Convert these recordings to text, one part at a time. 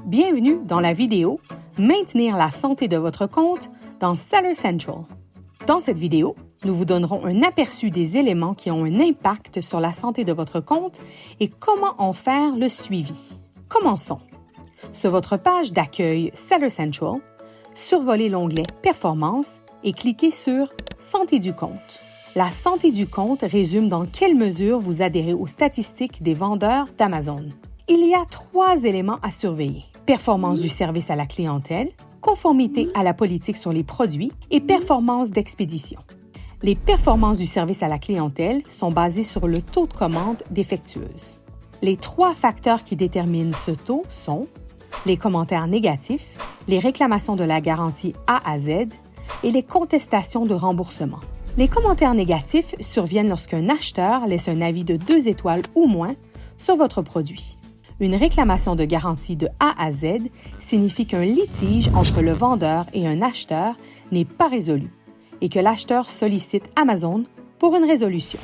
Bienvenue dans la vidéo « Maintenir la santé de votre compte » dans Seller Central. Dans cette vidéo, nous vous donnerons un aperçu des éléments qui ont un impact sur la santé de votre compte et comment en faire le suivi. Commençons. Sur votre page d'accueil Seller Central, survolez l'onglet « Performance » et cliquez sur « Santé du compte ». La santé du compte résume dans quelle mesure vous adhérez aux statistiques des vendeurs d'Amazon. Il y a 3 éléments à surveiller. Performance du service à la clientèle, conformité à la politique sur les produits et performance d'expédition. Les performances du service à la clientèle sont basées sur le taux de commande défectueuse. Les 3 facteurs qui déterminent ce taux sont les commentaires négatifs, les réclamations de la garantie A à Z et les contestations de remboursement. Les commentaires négatifs surviennent lorsqu'un acheteur laisse un avis de 2 étoiles ou moins sur votre produit. Une réclamation de garantie de A à Z signifie qu'un litige entre le vendeur et un acheteur n'est pas résolu et que l'acheteur sollicite Amazon pour une résolution.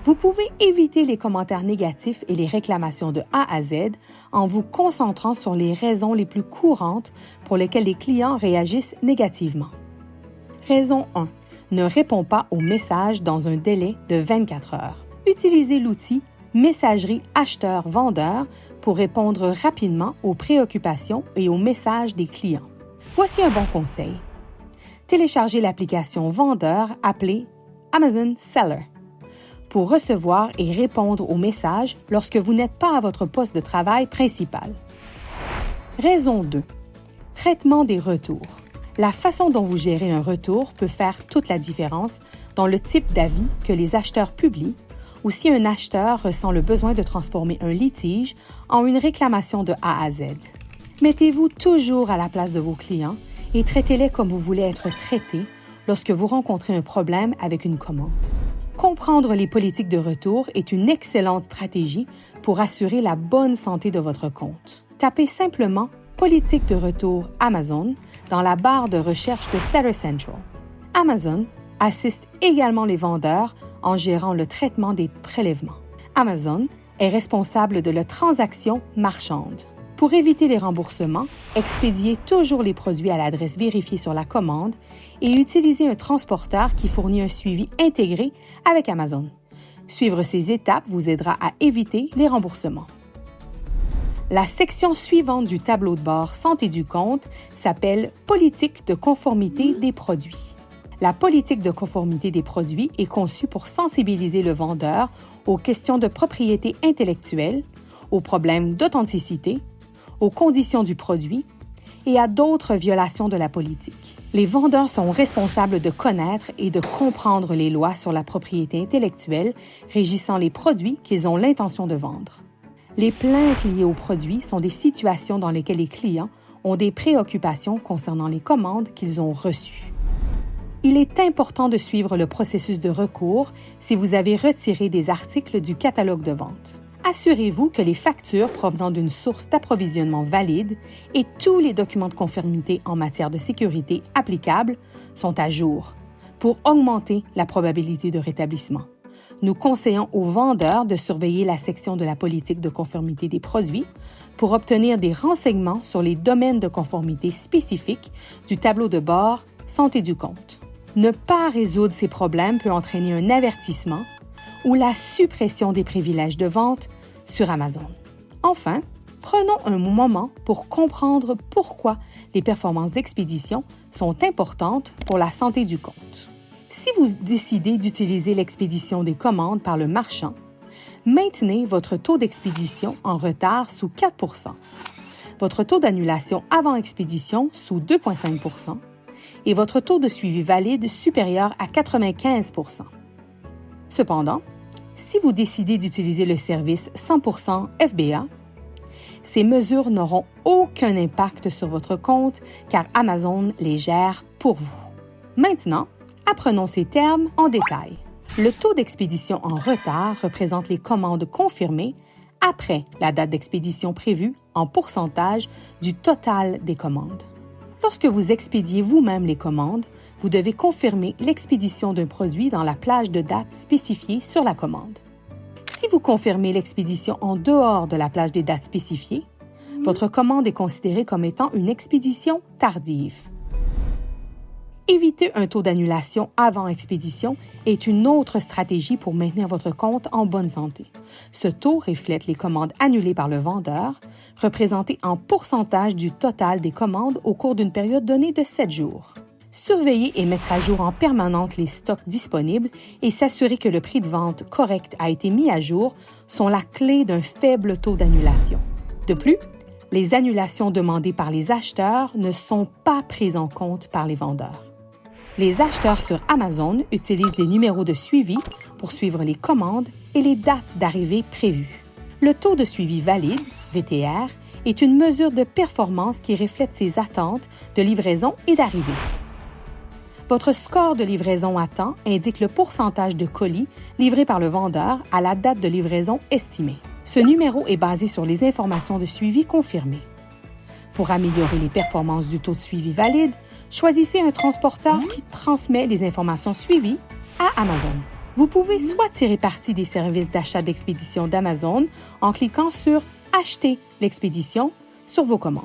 Vous pouvez éviter les commentaires négatifs et les réclamations de A à Z en vous concentrant sur les raisons les plus courantes pour lesquelles les clients réagissent négativement. Raison 1. Ne répond pas aux messages dans un délai de 24 heures. Utilisez l'outil Messagerie acheteur-vendeur pour répondre rapidement aux préoccupations et aux messages des clients. Voici un bon conseil. Téléchargez l'application Vendeur appelée Amazon Seller pour recevoir et répondre aux messages lorsque vous n'êtes pas à votre poste de travail principal. Raison 2. Traitement des retours. La façon dont vous gérez un retour peut faire toute la différence dans le type d'avis que les acheteurs publient ou si un acheteur ressent le besoin de transformer un litige en une réclamation de A à Z. Mettez-vous toujours à la place de vos clients et traitez-les comme vous voulez être traités lorsque vous rencontrez un problème avec une commande. Comprendre les politiques de retour est une excellente stratégie pour assurer la bonne santé de votre compte. Tapez simplement « Politique de retour Amazon » dans la barre de recherche de Seller Central. Amazon assiste également les vendeurs en gérant le traitement des prélèvements. Amazon est responsable de la transaction marchande. Pour éviter les remboursements, expédiez toujours les produits à l'adresse vérifiée sur la commande et utilisez un transporteur qui fournit un suivi intégré avec Amazon. Suivre ces étapes vous aidera à éviter les remboursements. La section suivante du tableau de bord santé du compte s'appelle « Politique de conformité des produits ». La politique de conformité des produits est conçue pour sensibiliser le vendeur aux questions de propriété intellectuelle, aux problèmes d'authenticité, aux conditions du produit et à d'autres violations de la politique. Les vendeurs sont responsables de connaître et de comprendre les lois sur la propriété intellectuelle régissant les produits qu'ils ont l'intention de vendre. Les plaintes liées aux produits sont des situations dans lesquelles les clients ont des préoccupations concernant les commandes qu'ils ont reçues. Il est important de suivre le processus de recours si vous avez retiré des articles du catalogue de vente. Assurez-vous que les factures provenant d'une source d'approvisionnement valide et tous les documents de conformité en matière de sécurité applicables sont à jour pour augmenter la probabilité de rétablissement. Nous conseillons aux vendeurs de surveiller la section de la politique de conformité des produits pour obtenir des renseignements sur les domaines de conformité spécifiques du tableau de bord santé du compte. Ne pas résoudre ces problèmes peut entraîner un avertissement ou la suppression des privilèges de vente sur Amazon. Enfin, prenons un moment pour comprendre pourquoi les performances d'expédition sont importantes pour la santé du compte. Si vous décidez d'utiliser l'expédition des commandes par le marchand, maintenez votre taux d'expédition en retard sous 4 %, votre taux d'annulation avant expédition sous 2,5 % et votre taux de suivi valide supérieur à 95 %. Cependant, si vous décidez d'utiliser le service 100% FBA, ces mesures n'auront aucun impact sur votre compte car Amazon les gère pour vous. Maintenant, apprenons ces termes en détail. Le taux d'expédition en retard représente les commandes confirmées après la date d'expédition prévue en pourcentage du total des commandes. Lorsque vous expédiez vous-même les commandes, vous devez confirmer l'expédition d'un produit dans la plage de date spécifiée sur la commande. Si vous confirmez l'expédition en dehors de la plage des dates spécifiées, Votre commande est considérée comme étant une expédition tardive. Éviter un taux d'annulation avant expédition est une autre stratégie pour maintenir votre compte en bonne santé. Ce taux reflète les commandes annulées par le vendeur, représentées en pourcentage du total des commandes au cours d'une période donnée de 7 jours. Surveiller et mettre à jour en permanence les stocks disponibles et s'assurer que le prix de vente correct a été mis à jour sont la clé d'un faible taux d'annulation. De plus, les annulations demandées par les acheteurs ne sont pas prises en compte par les vendeurs. Les acheteurs sur Amazon utilisent des numéros de suivi pour suivre les commandes et les dates d'arrivée prévues. Le taux de suivi valide, VTR, est une mesure de performance qui reflète ses attentes de livraison et d'arrivée. Votre score de livraison à temps indique le pourcentage de colis livrés par le vendeur à la date de livraison estimée. Ce numéro est basé sur les informations de suivi confirmées. Pour améliorer les performances du taux de suivi valide, choisissez un transporteur qui transmet les informations suivies à Amazon. Vous pouvez soit tirer parti des services d'achat d'expédition d'Amazon en cliquant sur « Acheter l'expédition » sur vos commandes.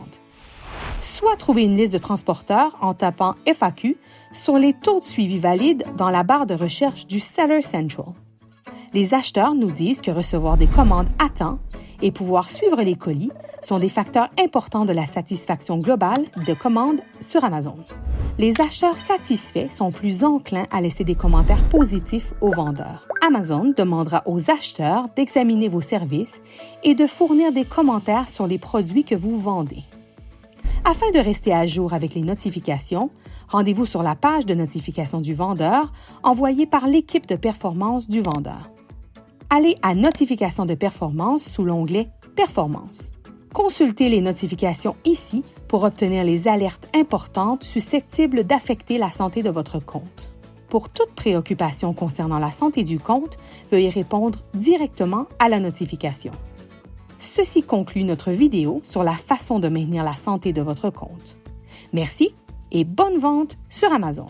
Soit trouver une liste de transporteurs en tapant FAQ sur les taux de suivi valides dans la barre de recherche du Seller Central. Les acheteurs nous disent que recevoir des commandes à temps et pouvoir suivre les colis sont des facteurs importants de la satisfaction globale de commandes sur Amazon. Les acheteurs satisfaits sont plus enclins à laisser des commentaires positifs aux vendeurs. Amazon demandera aux acheteurs d'examiner vos services et de fournir des commentaires sur les produits que vous vendez. Afin de rester à jour avec les notifications, rendez-vous sur la page de notification du vendeur envoyée par l'équipe de performance du vendeur. Allez à Notifications de performance sous l'onglet Performance. Consultez les notifications ici pour obtenir les alertes importantes susceptibles d'affecter la santé de votre compte. Pour toute préoccupation concernant la santé du compte, veuillez répondre directement à la notification. Ceci conclut notre vidéo sur la façon de maintenir la santé de votre compte. Merci et bonne vente sur Amazon.